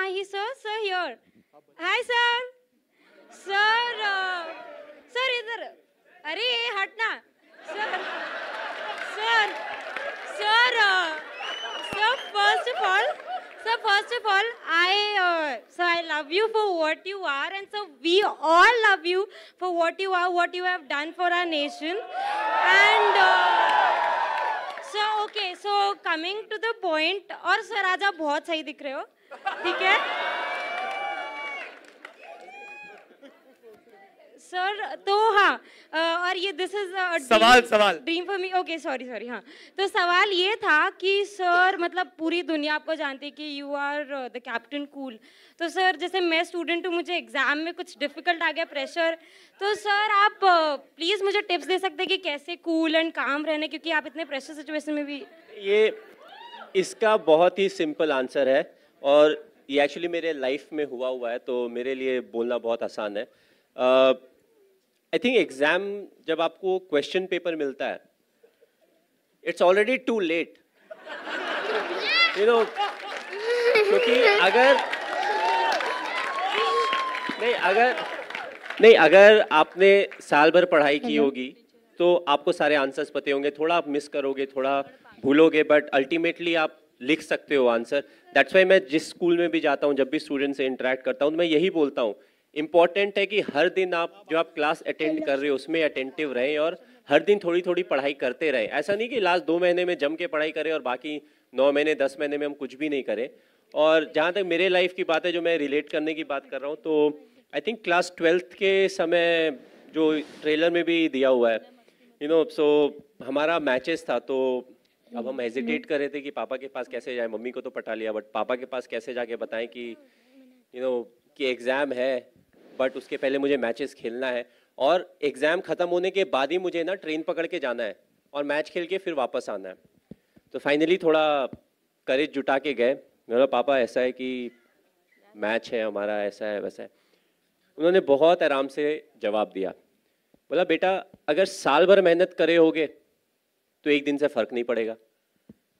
he sir here. Hi sir. Sir इधर. अरे हटना. Sir. Sir, first of all, I love you for what you are, and so we all love you for what you are, what you have done for our nation, and so coming to the point, और sir आज आप बहुत सही दिख रहे हो, ठीक है? सर तो हाँ और ये दिस इज सवाल dream for me okay sorry हाँ तो सवाल ये था कि सर मतलब पूरी दुनिया आपको जानती है कि you are the captain cool तो सर जैसे मैं स्टूडेंट हूँ मुझे एग्जाम में कुछ डिफिकल्ट आ गया प्रेशर तो सर आप प्लीज़ मुझे टिप्स दे सकते हैं कि कैसे कूल एंड काम रहने क्योंकि आप इतने प्रेशर सिचुएशन में भी ये इसका बहुत ही सिंपल आंसर है और ये एक्चुअली मेरे लाइफ में हुआ है तो मेरे लिए बोलना बहुत आसान है आई थिंक एग्जाम जब आपको क्वेश्चन पेपर मिलता है it's already too late you know क्योंकि अगर आपने साल भर पढ़ाई की होगी तो आपको सारे आंसर्स पते होंगे थोड़ा आप मिस करोगे थोड़ा भूलोगे बट अल्टीमेटली आप लिख सकते हो आंसर दैट्स वाई मैं जिस स्कूल में भी जाता हूँ जब भी स्टूडेंट से इंटरेक्ट करता हूँ तो मैं यही बोलता हूँ इम्पॉर्टेंट है कि हर दिन आप जो आप क्लास अटेंड कर रहे हो उसमें अटेंटिव रहें और हर दिन थोड़ी थोड़ी पढ़ाई करते रहें ऐसा नहीं कि लास्ट 2 महीने में जम के पढ़ाई करें और बाकी 9 महीने 10 महीने में हम कुछ भी नहीं करें और जहाँ तक मेरे लाइफ की बात है जो मैं रिलेट करने की बात कर रहा हूँ तो आई थिंक क्लास 12th के समय जो ट्रेलर में भी दिया हुआ है यू नो सो हमारा मैचेस था तो अब हम हेजिटेट कर रहे थे कि पापा के पास कैसे जाए मम्मी को तो पटा लिया बट पापा के पास कैसे जाके बताएं कि यू नो कि एग्ज़ाम है बट उसके पहले मुझे मैचेस खेलना है और एग्ज़ाम ख़त्म होने के बाद ही मुझे ना ट्रेन पकड़ के जाना है और मैच खेल के फिर वापस आना है तो फाइनली थोड़ा करेज जुटा के गए मेरा पापा ऐसा है कि मैच है हमारा ऐसा है वैसा है उन्होंने बहुत आराम से जवाब दिया बोला बेटा अगर साल भर मेहनत करे होगे तो एक दिन से फ़र्क नहीं पड़ेगा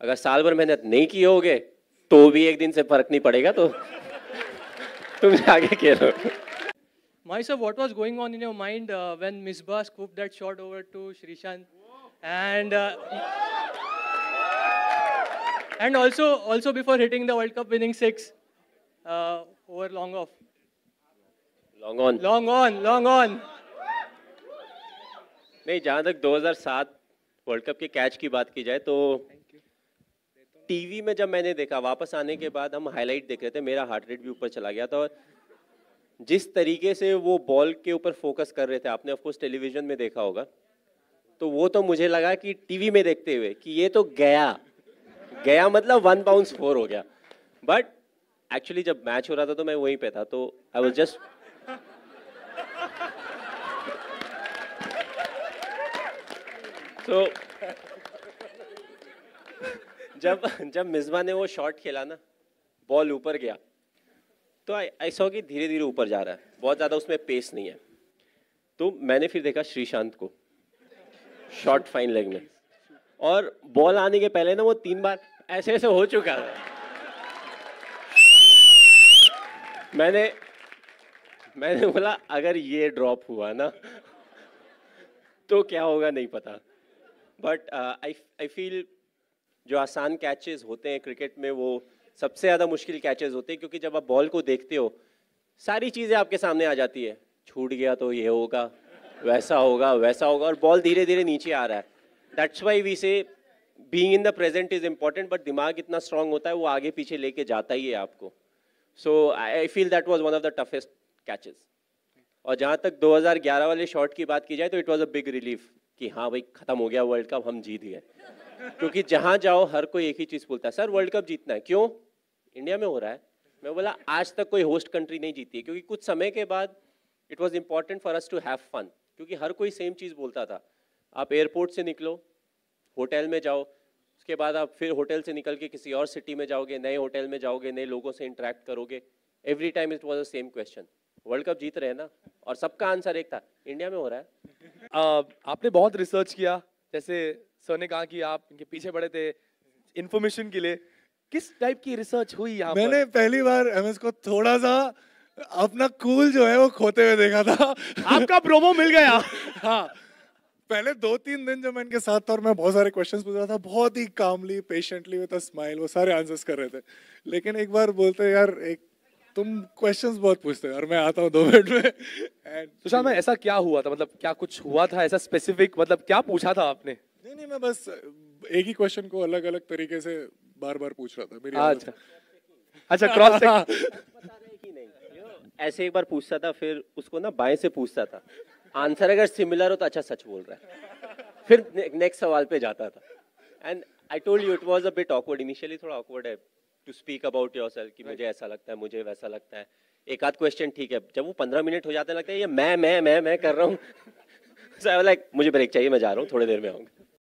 अगर साल भर मेहनत नहीं किए होगे तो भी एक दिन से फ़र्क नहीं पड़ेगा तो तुम आगे खेलो Mahisha, what was going on in your mind when Misbah scooped that shot over to Srishant, and also before hitting the World Cup winning 6 over long off? Long on. नहीं जहाँ तक 2007 वर्ल्ड कप के catch की बात की जाए तो TV में जब मैंने देखा वापस आने के बाद हम हाईलाइट देख रहे थे मेरा हार्ट रेट भी ऊपर चला गया था और जिस तरीके से वो बॉल के ऊपर फोकस कर रहे थे आपने ऑफ कोर्स टेलीविजन में देखा होगा तो वो तो मुझे लगा कि टीवी में देखते हुए कि ये तो गया मतलब 1 बाउंस 4 हो गया बट एक्चुअली जब मैच हो रहा था तो मैं वहीं पे था तो आई वाज जस्ट तो जब मिसबा ने वो शॉट खेला ना बॉल ऊपर गया तो आई सॉ कि धीरे धीरे ऊपर जा रहा है बहुत ज़्यादा उसमें पेस नहीं है तो मैंने फिर देखा श्रीशांत को शॉट फाइन लेग में और बॉल आने के पहले ना वो 3 बार ऐसे ऐसे हो चुका था मैंने बोला अगर ये ड्रॉप हुआ ना तो क्या होगा नहीं पता बट आई फील जो आसान कैचेस होते हैं क्रिकेट में वो सबसे ज़्यादा मुश्किल कैचेस होते हैं क्योंकि जब आप बॉल को देखते हो सारी चीज़ें आपके सामने आ जाती है छूट गया तो ये होगा वैसा होगा और बॉल धीरे धीरे नीचे आ रहा है दैट्स वाई वी से being in the present is important but दिमाग इतना स्ट्रांग होता है वो आगे पीछे लेके जाता ही है आपको so I feel that was one of the toughest catches और जहाँ तक 2011 वाले शॉट की बात की जाए तो it was a big relief कि हाँ भाई ख़त्म हो गया वर्ल्ड कप हम जीत गए क्योंकि जहाँ जाओ हर कोई एक ही चीज़ बोलता है सर वर्ल्ड कप जीतना है क्यों इंडिया में हो रहा है मैं बोला आज तक कोई होस्ट कंट्री नहीं जीती है क्योंकि कुछ समय के बाद it was important for us to have fun क्योंकि हर कोई सेम चीज़ बोलता था आप एयरपोर्ट से निकलो होटल में जाओ उसके बाद आप फिर होटल से निकल के किसी और सिटी में जाओगे नए होटल में जाओगे नए लोगों से इंटरेक्ट करोगे every time it was the same question world cup जीत रहे हैं ना और सबका आंसर एक था इंडिया में हो रहा है आपने बहुत रिसर्च किया जैसे सर ने कहा कि आप इनके पीछे पड़े थे इन्फॉर्मेशन के लिए किस टाइप की रिसर्च हुई यहाँ पर? मैंने पहली बार एमएस को थोड़ा सा अपना कूल जो है वो खोते हुए देखा था। आपका प्रोमो मिल गया। हाँ, पहले 2-3 दिन जब मैं इनके साथ था और मैं बहुत सारे क्वेश्चंस पूछ रहा था, बहुत ही कामली पेशेंटली विद अ स्माइल वो सारे आंसर्स कर रहे थे। लेकिन एक बार बोलते यार एक तुम क्वेश्चंस बहुत पूछते हो और मैं आता हूँ 2 मिनट में। एंड सुशांत भाई ऐसा क्या हुआ था, मतलब क्या कुछ हुआ था ऐसा स्पेसिफिक, मतलब क्या पूछा था आपने? नहीं मैं बस एक ही क्वेश्चन को अलग अलग तरीके से बार बार पूछ रहा था। मेरी अच्छा अच्छा, क्रॉस ऐसे एक बार पूछता था, फिर उसको ना बाएं से पूछता था, आंसर अगर सिमिलर हो तो अच्छा सच बोल रहा है, फिर नेक्स्ट सवाल पे जाता था। And I told you it was a bit awkward initially, थोड़ा ऑकवर्ड है टू स्पीक अबाउट योरसेल्फ कि मुझे ऐसा लगता है, मुझे वैसा लगता है। एक आध क्वेश्चन ठीक है, जब वो 15 मिनट हो जाते हैं लगता है ये मैं कर रहा हूँ। सो आई वाज लाइक मुझे ब्रेक चाहिए, मैं जा रहा हूँ, थोड़ी देर में आऊंगा।